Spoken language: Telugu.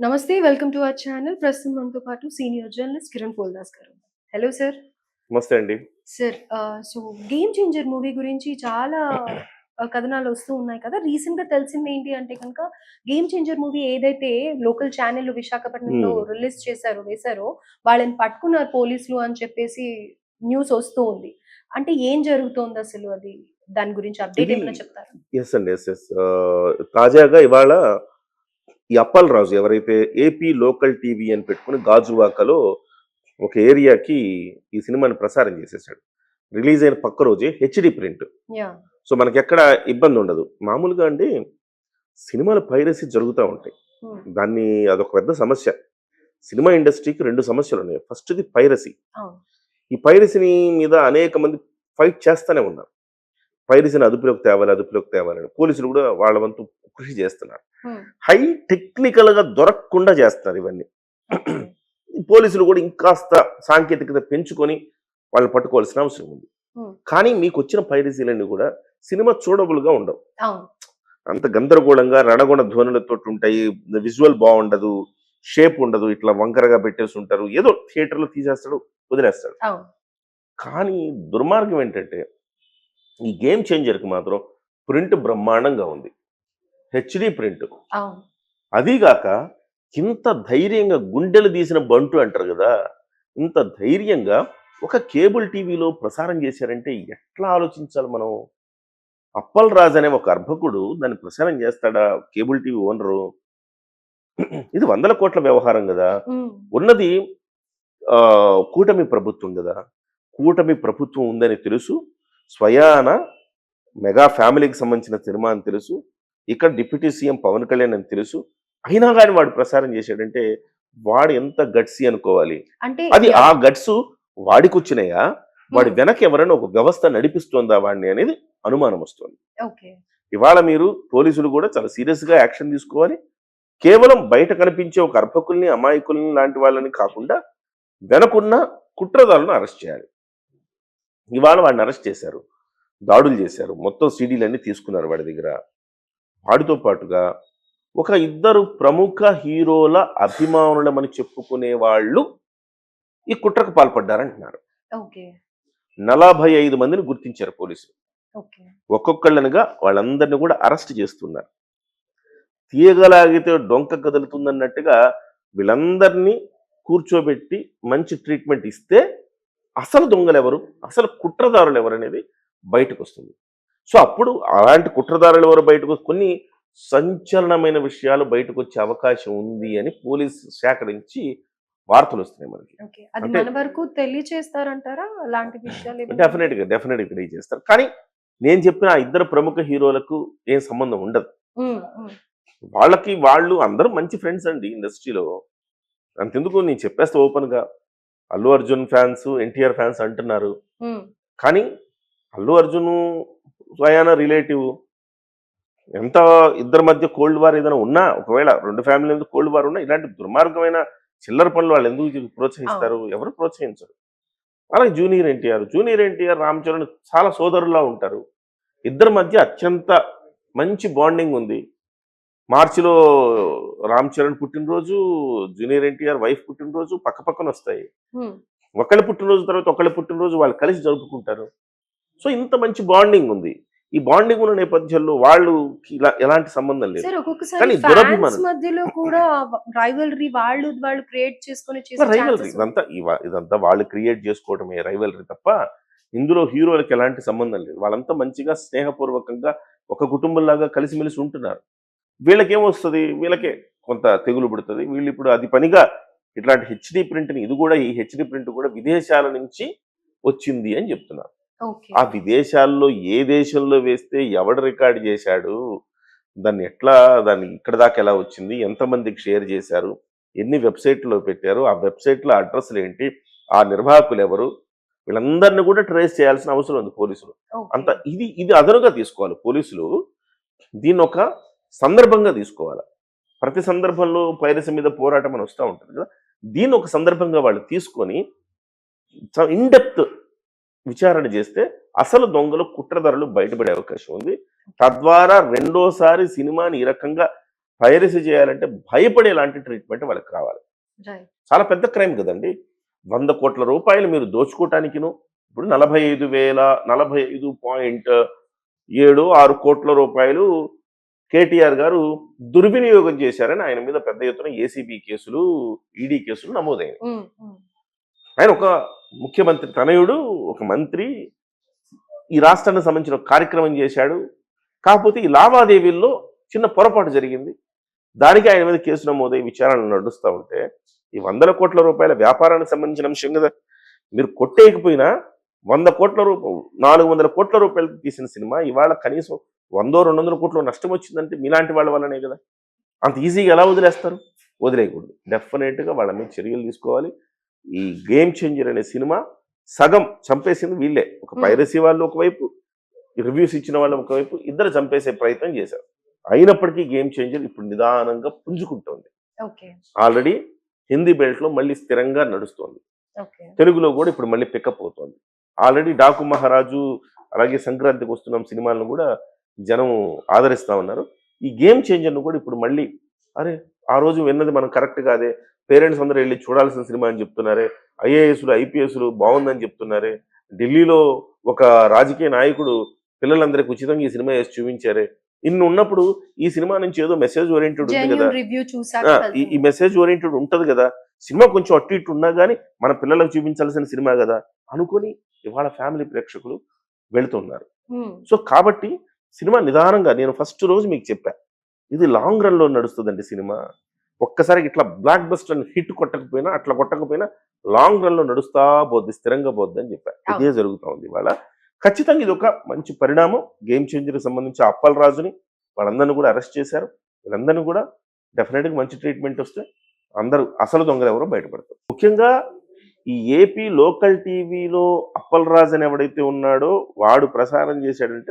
నమస్తే. Welcome to our channel. ప్రస్తుతం మనతో పాటు సీనియర్ జర్నలిస్ట్ కిరణ్ పోల్దాస్ గారు. Hello sir. నమస్తే అండి. Sir so 'game changer' movie గురించి చాలా కథనాలు వస్తూ ఉన్నాయి కదా! రీసెంట్‌గా తెలిసిందేంటి అంటే గనక 'గేమ్ చేంజర్' మూవీ ఏదైతే లోకల్ ఛానెల్‌లు విశాఖపట్నంలో హ్మ్. రిలీజ్ వేశారో వాళ్ళని పట్టుకున్నారు పోలీసులు అని చెప్పేసి న్యూస్ వస్తూ ఉంది. అంటే ఏం జరుగుతోందసలు అది? దాని గురించి అప్డేట్ ఇది ఏమైనా చెప్తారా? యెస్ అండి. యెస్. యెస్. తాజాగా ఇవాళ ఈ అప్పలరాజు ఎవరైతే ఏపీ లోకల్ టీవీ అని పెట్టుకొని గాజువాకలో ఒక ఏరియాకి ఈ సినిమాని ప్రసారం చేసేసాడు. రిలీజ్ అయిన పక్క రోజే హెచ్‌డి ప్రింట్. యాహ్! సో మనకెక్కడ ఇబ్బందుండదు. మామూలుగా అండి సినిమాల పైరసీ జరుగుతా ఉంటాయి. హ్మ్. అదొక పెద్ద సమస్య. సినిమా ఇండస్ట్రీకి 2 సమస్యలున్నాయి. ఫస్ట్‌ది పైరసీ. అవును. ఈ పైరసీని మీద అనేక మంది ఫైట్ చేస్తానే ఉన్నారు. పైరసీని అదుపులోకి తేవాలని. పోలీసులు కూడా వాళ్ళ వంతు కృషి చేస్తున్నారు. హ్మ్. హై టెక్నికల్‌గా దొరకకుండా చేస్తున్నారు ఇవన్నీ. ఓకే. పోలీసులు కూడా ఇంకాస్త సాంకేతికత పెంచుకొని వాళ్ళని పట్టుకోవాల్సిన అవసరం ఉంది. హ్మ్. కానీ మీకొచ్చిన పైరసీలన్నీ కూడా సినిమా చూడబుల్‌గా ఉండవు. అవును. అంత గందరగోళంగా రణగొణ ధ్వనులతోటి ఉంటాయి. విజువల్ బావుండదు. షేప్ ఉండదు. ఇట్లా వంకరగా పెట్టేసుంటారు. ఏదో థియేటర్‌లో తీసేస్తాడు, వదిలేస్తాడు. అవును. కానీ దుర్మార్గం ఏంటంటే ఈ గేమ్ చేంజర్‌కి మాత్రం ప్రింట్ బ్రహ్మాండంగా ఉంది. HD print. అవును. అదీగాక ఇంత ధైర్యంగా గుండెలు తీసిన బంటు అంటారు గదా! ఇంత ధైర్యంగా ఒక కేబుల్ టీవీలో ప్రసారం చేశారంటే ఎట్లా ఆలోచించాలి మనం? అప్పల్ రాజ్ అనే ఒక అర్భకుడు దాన్ని ప్రసారం చేస్తాడా కేబుల్ టీవీ ఓనరు? ఇది వందల కోట్ల వ్యవహారం గదా! హ్మ్. ఉన్నది కూటమి ప్రభుత్వం గదా! కూటమి ప్రభుత్వం ఉందని తెలుసు. స్వయాన మెగా ఫ్యామిలీకి సంబంధించిన సినిమా అని తెలుసు. ఇక్కడ డిప్యూటీ సీఎం పవన్ కళ్యాణ్ అని తెలుసు. అయినా గాని వాడు ప్రసారం చేశాడంటే వాడు ఎంత గట్సీ అనుకోవాలి. అంటే అది ఆ గట్సు వాడికొచ్చినాయా? వాడి హ్మ్. వెనక ఎవరైనా ఒక వ్యవస్థ నడిపిస్తోందా వాడిని అనేది అనుమానం వస్తోంది. ఓకే. ఇవాళ మీరు పోలీసులు కూడా చాలా సీరియస్‌గా యాక్షన్ తీసుకోవాలి. కేవలం బయట కనిపించే ఒక అర్భకుల్ని, అమాయకుల్ని లాంటి వాళ్ళని కాకుండా వెనకున్న కుట్రదారులను అరెస్ట్ చేయాలి. ఇవాళ వాడిని అరెస్ట్ చేశారు. దాడులు చేశారు. మొత్తం సీడీలన్నీ తీసుకున్నారు వాడి దగ్గర. వాడితో పాటుగా ఒక ఇద్దరు ప్రముఖ హీరోల అభిమానులమని చెప్పుకునే వాళ్ళు ఈ కుట్రకు పాల్పడ్డారంటున్నారు. ఓకే. 45 మందిని గుర్తించారు పోలీసులు. ఓకే. ఒక్కొక్కళ్ళనిగా వాళ్ళందరిని కూడా అరెస్ట్ చేస్తున్నారు. తీయగలాగితే డొంక కదులుతుందన్నట్టుగా వీళ్ళందరినీ కూర్చోబెట్టి మంచి ట్రీట్మెంట్ ఇస్తే అసలు దొంగలెవరు? అసలు కుట్రదారులెవరనేది బయటకొస్తుంది. సో, అప్పుడు అలాంటి కుట్రదారులెవరు కొన్ని సంచలనమైన విషయాలు బయటకొచ్చే అవకాశం ఉంది అని పోలీస్ శాఖ నుంచి వార్తలొస్తున్నాయి మనకి. ఓకే. అది అంటే మన వరకు తెలియచేస్తారంటారా? అలాంటి విషయాలేమైనా ఉంటే? డెఫినెట్‌గా తెలియజేస్తారు. కానీ నేను చెప్పిన ఆ ఇద్దరు ప్రముఖ హీరోలకు ఏం సంబంధం ఉండదు. హ్మ్. హ్మ్. వాళ్ళు అందరూ మంచి ఫ్రెండ్స్ అండి ఇండస్ట్రీలో. అంతెందుకు నేను చెప్పేస్తా ఓపెన్‌గా. 'అల్లు అర్జున్' ఫ్యాన్స్, 'ఎన్టీఆర్' ఫ్యాన్స్ అంటున్నారు. హ్మ్. కానీ 'అల్లు అర్జున్' స్వయాన రిలేటివ్. ఎంత ఇద్దరి మధ్య కోల్డ్ వార్ ఏదైనా ఉన్నా, ఒకవేళ 2 ఫ్యామిలీల మధ్య కోల్డ్ వార్ ఉన్నా, ఇలాంటి దుర్మార్గమైన చిల్లర పనులు వాళ్ళు ఎందుకు అవును. ప్రోత్సహిస్తారు? ఎవరు ప్రోత్సహించరు. అలాగే జూనియర్ ఎన్టీఆర్, రామ్ చరణ్ చాలా సోదరుల్లా ఉంటారు. ఇద్దరి మధ్య అత్యంత మంచి బాండింగ్ ఉంది. మార్చిలో రామ్ చరణ్ పుట్టినరోజు, జూనియర్ ఎన్టీఆర్ వైఫ్ పుట్టినరోజు పక్కపక్కనొస్తాయి. హ్మ్. ఒకళ్ళ పుట్టినరోజు తర్వాత ఒకళ్ళ పుట్టినరోజు వాళ్ళు కలిసి జరుపుకుంటారు. సో, ఇంత మంచి బాండింగ్ ఉంది. ఈ బాండింగ్ ఉన్న నేపథ్యంలో వాళ్ళకి ఇలా ఎలాంటి సంబంధం లేదు. సార్ ఒక్కొక్కసారి కానీ ఫాన్స్ దురభిమానం మధ్యలో కూడా రైవల్రీ వాళ్ళు క్రియేట్ చేసుకొని చేసే రైవల్రీ ఛాన్సెస్ ఉంటాయి. ఇదంతా వాళ్ళు క్రియేట్ చేసుకోవడమే రైవల్రీ తప్ప, ఇందులో హీరోలకి ఎలాంటి సంబంధం లేదు. వాళ్ళంతా మంచిగా స్నేహపూర్వకంగా ఒక కుటుంబంలాగా కలిసిమెలిసి ఉంటున్నారు. వీళ్ళకేమొస్తది? వీళ్ళకే కొంత తెగులు పుడతది. వీళ్ళిప్పుడు అది పనిగా ఇట్లాంటి హెచ్‌డీ ప్రింట్‌ని ఈ హెచ్‌డీ ప్రింట్ కూడా విదేశాల నుంచి వచ్చింది అని చెప్తున్నారు. ఓకే. ఆ విదేశాల్లో ఏ దేశంలో వేస్తే ఎవడు రికార్డ్ చేశాడు? దాన్ని ఇక్కడి దాకా ఎలా వచ్చింది? ఎంతమందికి షేర్ చేశారు? ఎన్ని వెబ్‌సైట్‌లో పెట్టారు? ఆ వెబ్‌సైట్‌లో అడ్రెస్‌లేంటి? ఆ నిర్వాహకులెవరు? వీళ్ళందరిని కూడా ట్రేస్ చేయాల్సిన అవసరం ఉంది పోలీసులు. ఓకే. ఇది అదనుగా తీసుకోవాలి పోలీసులు. దీన్నొక సందర్భంగా తీసుకోవాల. ప్రతి సందర్భంలో పైరసీ మీద పోరాటం అని వస్తా ఉంటది కదా! దీన్నొక సందర్భంగా వాళ్ళు తీసుకొని ఇన్ డెప్త్ విచారణ చేస్తే అసలు దొంగలు, కుట్రదారులు బయటపడే అవకాశం ఉంది. తద్వారా రెండోసారి సినిమాని ఈ రకంగా పైరసీ చేయాలంటే భయపడేలాంటి ట్రీట్మెంట్ వాళ్ళకి కావాలి. రైట్. చాలా పెద్ద క్రైమ్ కదండి. 100 కోట్ల రూపాయలు మీరు దోచుకోవటానికిను, ఇప్పుడు 45,45.76 కోట్ల రూపాయలు కేటీఆర్ గారు దుర్వినియోగం చేశారని ఆయన మీద పెద్ద ఎత్తున ఏసీబీ కేసులు, ఈడీ కేసులు నమోదైనాయి. ఆయన ఒక ముఖ్యమంత్రి తనయుడు, ఒక మంత్రి, ఈ రాష్ట్రానికి సంబంధించిన ఒక కార్యక్రమం చేశాడు. కాకపోతే ఈ లావాదేవీల్లో చిన్న పొరపాటు జరిగింది. దానికి ఆయన మీద కేసు నమోదై విచారణ నడుస్తూ ఉంటే, ఈ 100 కోట్ల రూపాయల వ్యాపారానికి సంబంధించిన అంశం కదా. మీరు కొట్టేయకపోయినా 100 కోట్ల రూపాయలు 400 కోట్ల రూపాయలు తీసిన సినిమా ఇవాళ కనీసం 100-200 కోట్లు నష్టం వచ్చిందంటే మీలాంటి వాళ్ళ వల్లనే కదా. అంత ఈజీగా ఎలా వదిలేస్తారు? వదిలేయకూడదు. డెఫినెట్గా వాళ్ళ మీద చర్యలు తీసుకోవాలి. ఈ గేమ్ చేంజర్ అనే సినిమా సగం చంపేసింది వీళ్ళే. ఒక పైరసీ వాళ్ళు ఒకవైపు, రివ్యూస్ ఇచ్చిన వాళ్ళు ఒకవైపు, ఇద్దరు చంపేసే ప్రయత్నం చేశారు. అయినప్పటికీ గేమ్ చేంజర్ ఇప్పుడు నిదానంగా పుంజుకుంటోంది. ఆల్రెడీ హిందీ బెల్ట్లో మళ్ళీ స్థిరంగా నడుస్తోంది. తెలుగులో కూడా ఇప్పుడు మళ్ళీ పికప్ అవుతోంది. ఆల్రెడీ డాకు మహారాజు, అలాగే సంక్రాంతికి వస్తున్నాం సినిమాలను కూడా జనం ఆదరిస్తూ ఉన్నారు. ఈ గేమ్ చేంజర్ను కూడా ఇప్పుడు మళ్ళీ, అరే ఆ రోజు విన్నది మనం కరెక్ట్ కాదే, పేరెంట్స్ అందరూ వెళ్ళి చూడాల్సిన సినిమా అని చెప్తున్నారే, ఐఏఎస్లు ఐపీఎస్లు బాగుందని చెప్తున్నారే, ఢిల్లీలో ఒక రాజకీయ నాయకుడు పిల్లలందరికీ ఉచితంగా ఈ సినిమా వేసి చూపించారే, ఇన్ని ఉన్నప్పుడు ఈ సినిమా నుంచి ఏదో మెసేజ్ ఓరియంటెడ్ ఉంది కదా, ఈ మెసేజ్ ఓరియంటెడ్ ఉంటది కదా, సినిమా కొంచెం అటు ఇటు ఉన్నా కానీ మన పిల్లలకు చూపించాల్సిన సినిమా కదా అనుకొని ఇవాళ ఫ్యామిలీ ప్రేక్షకులు వెళుతున్నారు. సో కాబట్టి సినిమా నిదానంగా, నేను ఫస్ట్ రోజు మీకు చెప్పా, ఇది లాంగ్ రన్ లో నడుస్తుందండి సినిమా. ఒక్కసారి ఇట్లా బ్లాక్ బస్టర్ హిట్ కొట్టకపోయినా, అట్లా కొట్టకపోయినా లాంగ్ రన్ లో నడుస్తా పోద్ది, స్థిరంగా పోద్ది అని చెప్పా. ఇదే జరుగుతా ఉంది ఇవాళ. ఖచ్చితంగా ఇది ఒక మంచి పరిణామం. గేమ్ చేంజర్ సంబంధించి అప్పల్ రాజుని వాళ్ళందరినీ కూడా అరెస్ట్ చేశారు. వీళ్ళందరినీ కూడా డెఫినెట్గా మంచి ట్రీట్మెంట్ వస్తే అందరూ అసలు దొంగలు ఎవరో బయటపడతారు. ముఖ్యంగా ఈ ఏపీ లోకల్ టీవీలో అప్పల్ రాజు అని ఎవడైతే ఉన్నాడో వాడు ప్రసారం చేశాడంటే